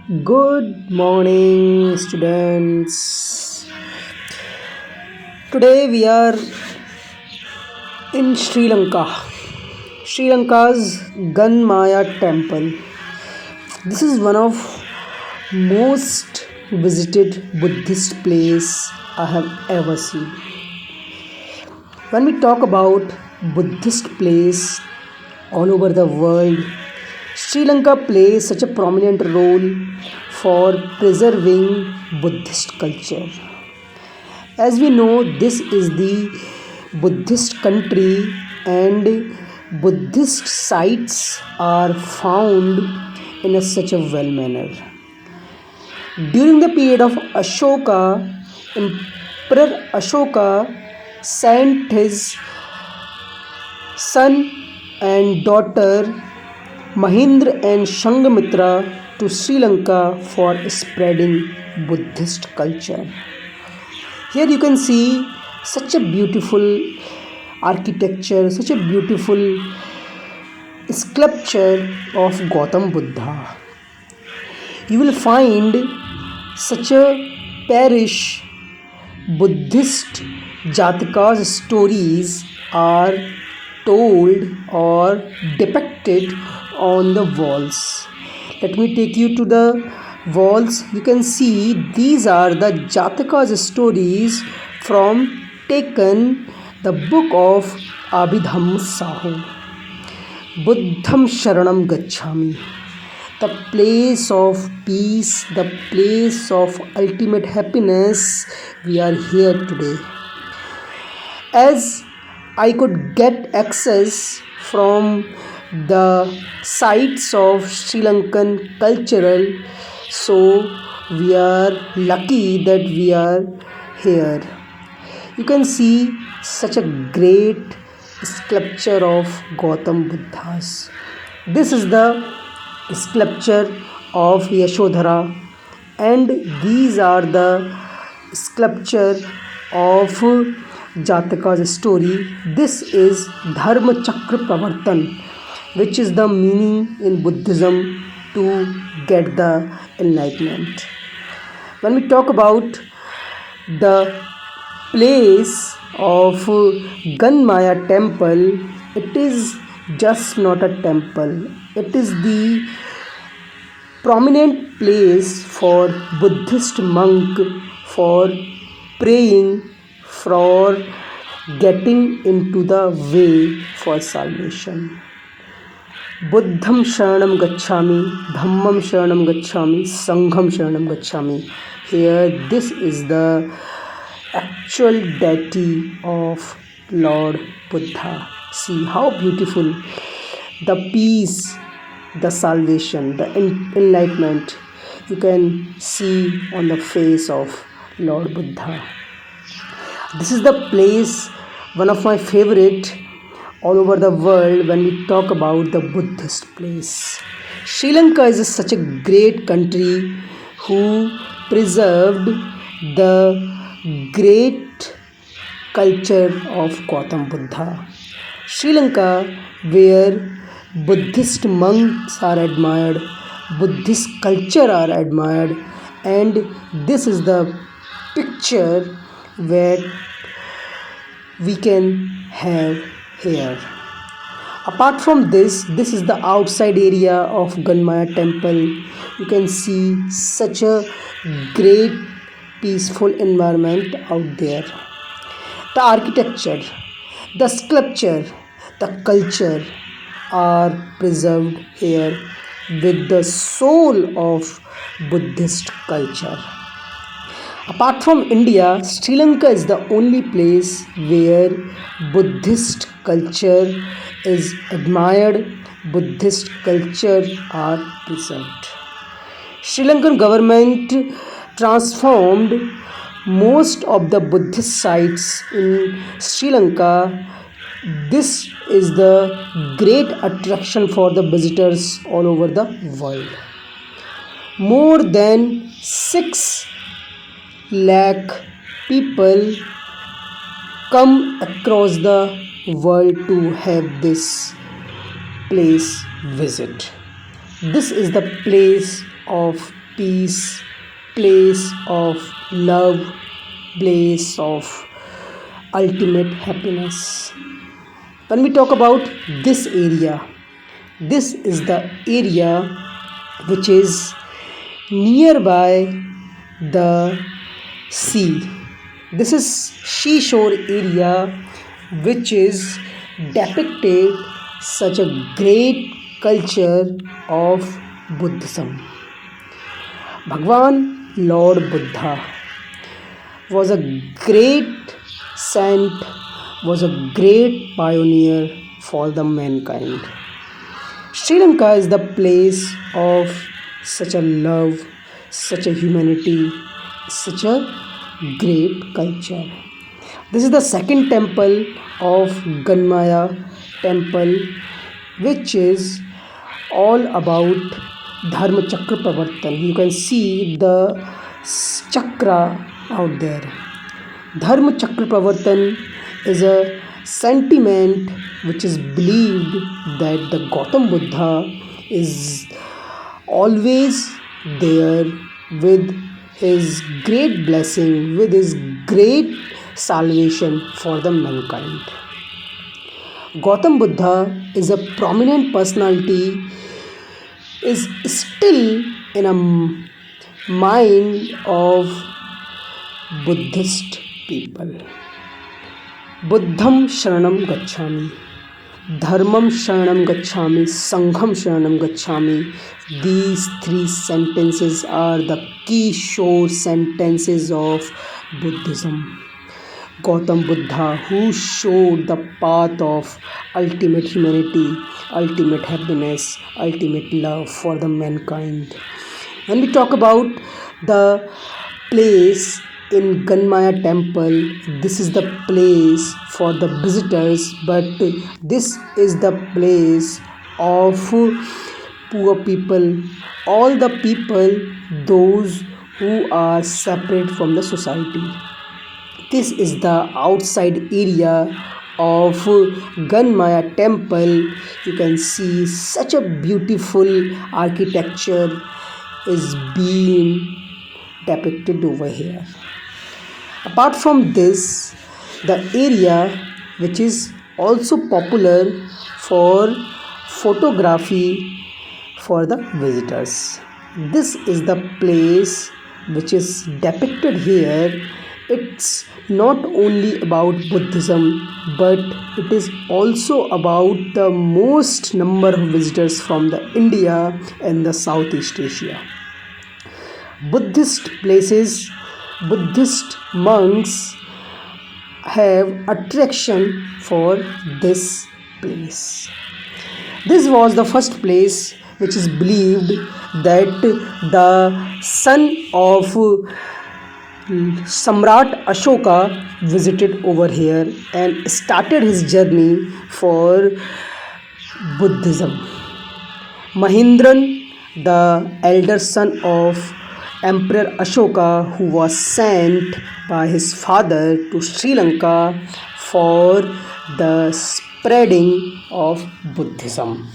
Good morning, students. Today we are in Sri Lanka. Sri Lanka's Ganmaya Temple. This is one of most visited Buddhist place I have ever seen. When we talk about Buddhist place all over the world, Sri Lanka plays such a prominent role for preserving Buddhist culture. As we know, this is the Buddhist country and Buddhist sites are found in such a well manner. During the period of Ashoka, Emperor Ashoka sent his son and daughter Mahindra and Shangamitra to Sri Lanka for spreading Buddhist culture. Here you can see such a beautiful architecture, such a beautiful sculpture of Gautam Buddha. You will find such a parish Buddhist Jataka's stories are told or depicted on the walls. Let me take you to the walls. You can see these are the Jataka's stories from taken the book of Abhidhamma Sahu. Buddham Sharanam Gacchami. The place of peace, the place of ultimate happiness, we are here today. As I could get access from the sites of Sri Lankan cultural, so we are lucky that we are here. You can see such a great sculpture of Gautam Buddhas. This is the sculpture of Yashodhara, and these are the sculpture of Jataka's story. This is Dharma Chakra Pravartan, which is the meaning in Buddhism to get the enlightenment. When we talk about the place of Ganmaya temple, it is just not a temple. It is the prominent place for Buddhist monk for praying, for getting into the way for salvation. Buddham Sharanam Gacchami, Dhammam Sharanam Gacchami, Sangham Sharanam Gacchami. Here, this is the actual deity of Lord Buddha. See how beautiful the peace, the salvation, the enlightenment you can see on the face of Lord Buddha. This is the place, one of my favorite all over the world when we talk about the Buddhist place. Sri Lanka is such a great country who preserved the great culture of Gautam Buddha. Sri Lanka, where Buddhist monks are admired, Buddhist culture are admired, and this is the picture where we can have here. Apart from this, this is the outside area of Ganmaya temple. You can see such a great peaceful environment out there. The architecture, the sculpture, the culture are preserved here with the soul of Buddhist culture. Apart from India, Sri Lanka is the only place where Buddhist culture is admired, Buddhist culture are preserved. Sri Lankan government transformed most of the Buddhist sites in Sri Lanka. This is the great attraction for the visitors all over the world. More than 6 lakh people come across the world to have this place visit. This is the place of peace, place of love, place of ultimate happiness. When we talk about this area, this is the area which is nearby the sea. This is seashore area which is depicted such a great culture of Buddhism. Bhagwan Lord Buddha was a great saint, was a great pioneer for the mankind. Sri Lanka is the place of such a love, such a humanity, such a great culture. This is the second temple of Ganmaya temple, which is all about Dharma Chakra Pravartan. You can see the chakra out there. Dharma Chakra Pravartan is a sentiment which is believed that the Gautam Buddha is always there with his great blessing, with his great salvation for the mankind. Gautam Buddha is a prominent personality, is still in a mind of Buddhist people. Buddham Sharanam Gacchami, Dharmam Sharanam Gacchami, Sangham Sharanam Gacchami. These three sentences are the key shore sentences of Buddhism. Gautam Buddha, who showed the path of ultimate humanity, ultimate happiness, ultimate love for the mankind. When we talk about the place in Ganmaya temple, this is the place for the visitors, but this is the place of poor people, all the people, those who are separate from the society. This is the outside area of Ganmaya temple. You can see such a beautiful architecture is being depicted over here. Apart from this, the area which is also popular for photography for the visitors. This is the place which is depicted here. It's not only about Buddhism, but it is also about the most number of visitors from the India and the Southeast Asia. Buddhist places, Buddhist monks have attraction for this place. This was the first place which is believed that the son of Samrat Ashoka visited over here and started his journey for Buddhism. Mahindran, the elder son of Emperor Ashoka, who was sent by his father to Sri Lanka for the spreading of Buddhism.